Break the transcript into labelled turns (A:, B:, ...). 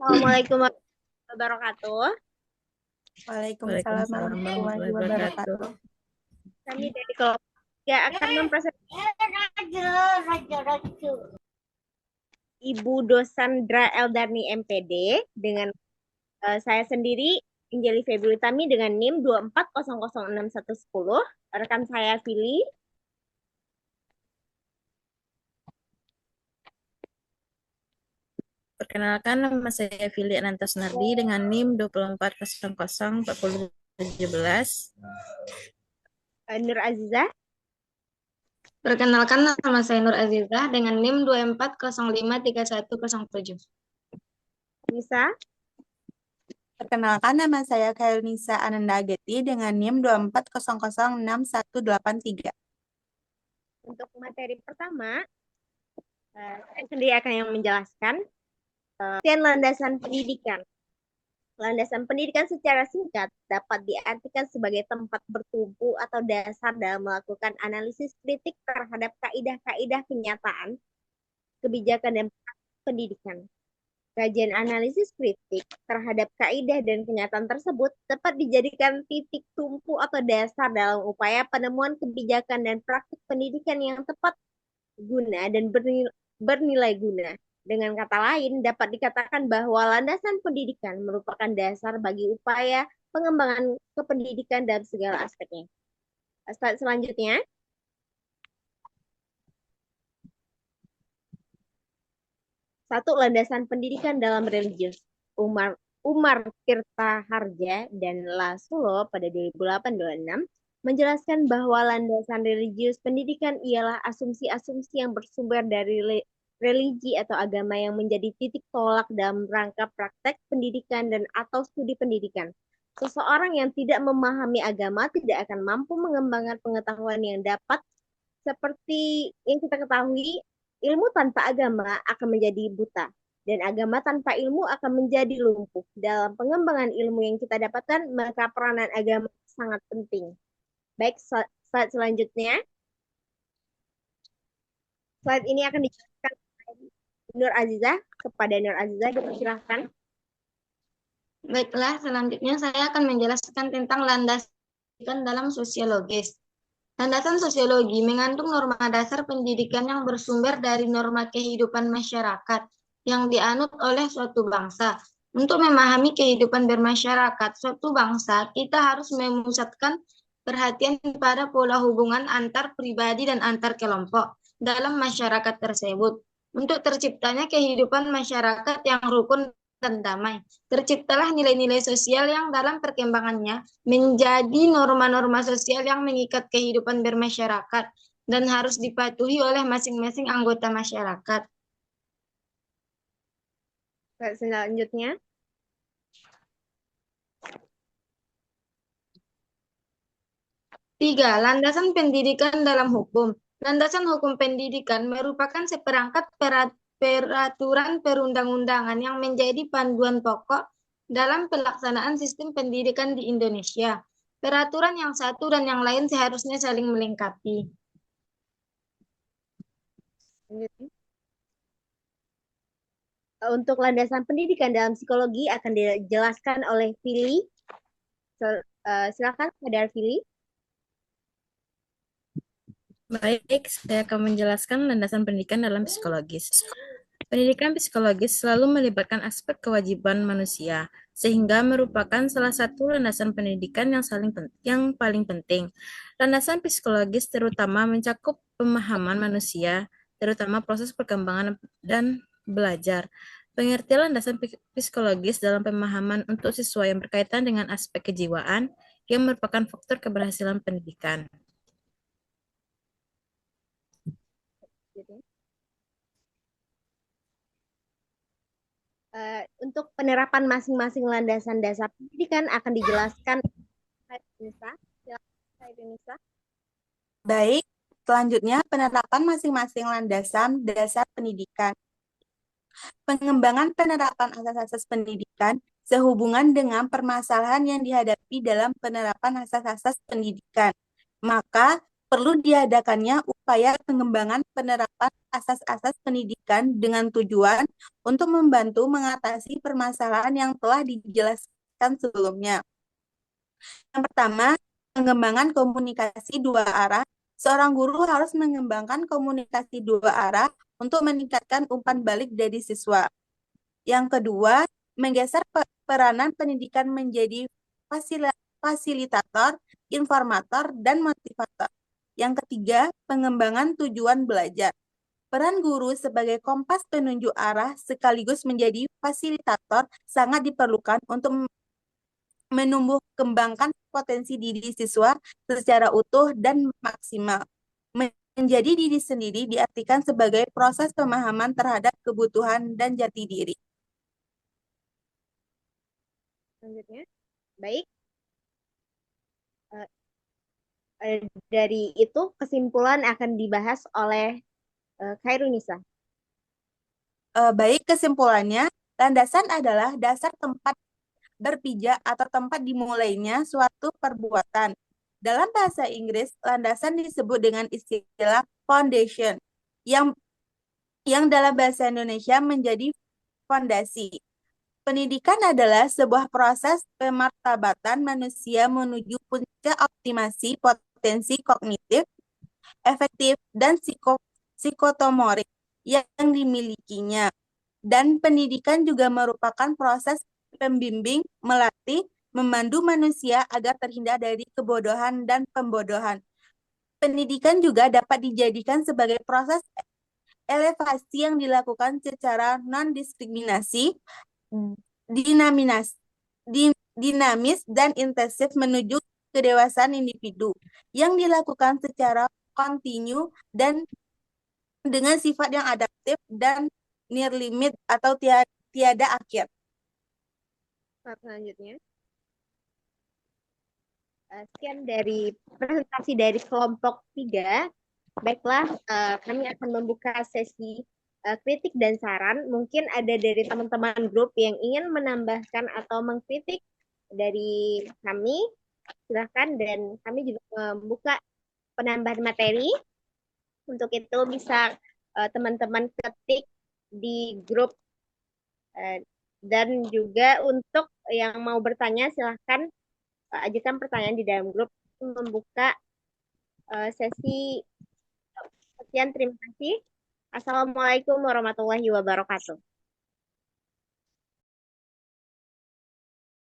A: Assalamualaikum warahmatullahi wabarakatuh.
B: Waalaikumsalam
C: Waalaikumsalam
B: warahmatullahi
C: warahmatullahi
B: wabarakatuh.
C: wabarakatuh.
A: Kami dari kelompok 3 akan mempresentasikan Ibu Dosandra Eldani MPD dengan saya sendiri Anjeli Febri Utami dengan NIM 2400610. Rekan saya Vili.
C: Perkenalkan, nama saya Vili Ananta Sunardi dengan NIM 24004017.
A: Nur Azizah.
D: Perkenalkan, nama saya Nur Azizah dengan NIM 24053107.
A: Nisa.
B: Perkenalkan, nama saya Khailnisa Ananda Ageti dengan NIM 240061183.
A: Untuk materi pertama, saya sendiri akan yang menjelaskan landasan pendidikan. Landasan pendidikan secara singkat dapat diartikan sebagai tempat bertumpu atau dasar dalam melakukan analisis kritik terhadap kaidah-kaidah kenyataan, kebijakan, dan pendidikan. Kajian analisis kritik terhadap kaidah dan kenyataan tersebut dapat dijadikan titik tumpu atau dasar dalam upaya penemuan kebijakan dan praktik pendidikan yang tepat guna dan bernilai guna. Dengan kata lain, dapat dikatakan bahwa landasan pendidikan merupakan dasar bagi upaya pengembangan kependidikan dalam segala aspeknya. Slide selanjutnya. Satu, landasan pendidikan dalam religius. Umar Tirta Harja dan Lasulo pada 2008-2006 menjelaskan bahwa landasan religius pendidikan ialah asumsi-asumsi yang bersumber dari religi atau agama yang menjadi titik tolak dalam rangka praktek pendidikan dan atau studi pendidikan. Seseorang yang tidak memahami agama tidak akan mampu mengembangkan pengetahuan yang dapat. Seperti yang kita ketahui, ilmu tanpa agama akan menjadi buta, dan agama tanpa ilmu akan menjadi lumpuh. Dalam pengembangan ilmu yang kita dapatkan, maka peranan agama sangat penting. Baik, slide selanjutnya. Slide ini akan dijelaskan Nur Azizah. Kepada Nur Azizah, dipersilahkan.
D: Baiklah, selanjutnya saya akan menjelaskan tentang landasan dalam sosiologis. Landasan sosiologi mengandung norma dasar pendidikan yang bersumber dari norma kehidupan masyarakat yang dianut oleh suatu bangsa. Untuk memahami kehidupan bermasyarakat suatu bangsa, kita harus memusatkan perhatian pada pola hubungan antar pribadi dan antar kelompok dalam masyarakat tersebut. Untuk terciptanya kehidupan masyarakat yang rukun dan damai, terciptalah nilai-nilai sosial yang dalam perkembangannya menjadi norma-norma sosial yang mengikat kehidupan bermasyarakat dan harus dipatuhi oleh masing-masing anggota masyarakat.
A: Selanjutnya.
D: Tiga, landasan pendidikan dalam hukum. Landasan hukum pendidikan merupakan seperangkat peraturan perundang-undangan yang menjadi panduan pokok dalam pelaksanaan sistem pendidikan di Indonesia. Peraturan yang satu dan yang lain seharusnya saling melengkapi.
A: Untuk landasan pendidikan dalam psikologi akan dijelaskan oleh Vili. Silakan, Saudara Vili.
C: Baik, saya akan menjelaskan landasan pendidikan dalam psikologis. Pendidikan psikologis selalu melibatkan aspek kewajiban manusia, sehingga merupakan salah satu landasan pendidikan yang paling penting. Landasan psikologis terutama mencakup pemahaman manusia, terutama proses perkembangan dan belajar. Pengertian landasan psikologis dalam pemahaman untuk siswa yang berkaitan dengan aspek kejiwaan yang merupakan faktor keberhasilan pendidikan.
A: Untuk penerapan masing-masing landasan dasar pendidikan akan dijelaskan Nisa.
B: Baik, selanjutnya penerapan masing-masing landasan dasar pendidikan. Pengembangan penerapan asas-asas pendidikan sehubungan dengan permasalahan yang dihadapi dalam penerapan asas-asas pendidikan. Maka, perlu diadakannya upaya pengembangan penerapan asas-asas pendidikan dengan tujuan untuk membantu mengatasi permasalahan yang telah dijelaskan sebelumnya. Yang pertama, pengembangan komunikasi dua arah. Seorang guru harus mengembangkan komunikasi dua arah untuk meningkatkan umpan balik dari siswa. Yang kedua, menggeser peranan pendidikan menjadi fasilitator, informator, dan motivator. Yang ketiga, pengembangan tujuan belajar. Peran guru sebagai kompas penunjuk arah sekaligus menjadi fasilitator sangat diperlukan untuk menumbuh kembangkan potensi diri siswa secara utuh dan maksimal. Menjadi diri sendiri diartikan sebagai proses pemahaman terhadap kebutuhan dan jati diri.
A: Selanjutnya, baik. Dari itu kesimpulan akan dibahas oleh Khairunisa.
B: Baik, kesimpulannya, landasan adalah dasar tempat berpijak atau tempat dimulainya suatu perbuatan. Dalam bahasa Inggris, landasan disebut dengan istilah foundation, yang dalam bahasa Indonesia menjadi fondasi. Pendidikan adalah sebuah proses pemartabatan manusia menuju puncak optimasi potensi kognitif, efektif, dan psikotomorik yang dimilikinya. Dan pendidikan juga merupakan proses pembimbing, melatih, memandu manusia agar terhindar dari kebodohan dan pembodohan. Pendidikan juga dapat dijadikan sebagai proses elevasi yang dilakukan secara non-diskriminasi, dinamis dan intensif menuju kedewasaan individu yang dilakukan secara kontinu dan dengan sifat yang adaptif dan near limit atau tiada akhir.
A: Selanjutnya, sekian dari presentasi dari kelompok 3. Baiklah, kami akan membuka sesi kritik dan saran. Mungkin ada dari teman-teman grup yang ingin menambahkan atau mengkritik dari kami, silahkan. Dan kami juga membuka penambahan materi. Untuk itu bisa teman-teman ketik di grup. Dan juga untuk yang mau bertanya, silahkan ajukan pertanyaan di dalam grup. Membuka sesi. Sekian, terima kasih. Assalamualaikum warahmatullahi wabarakatuh.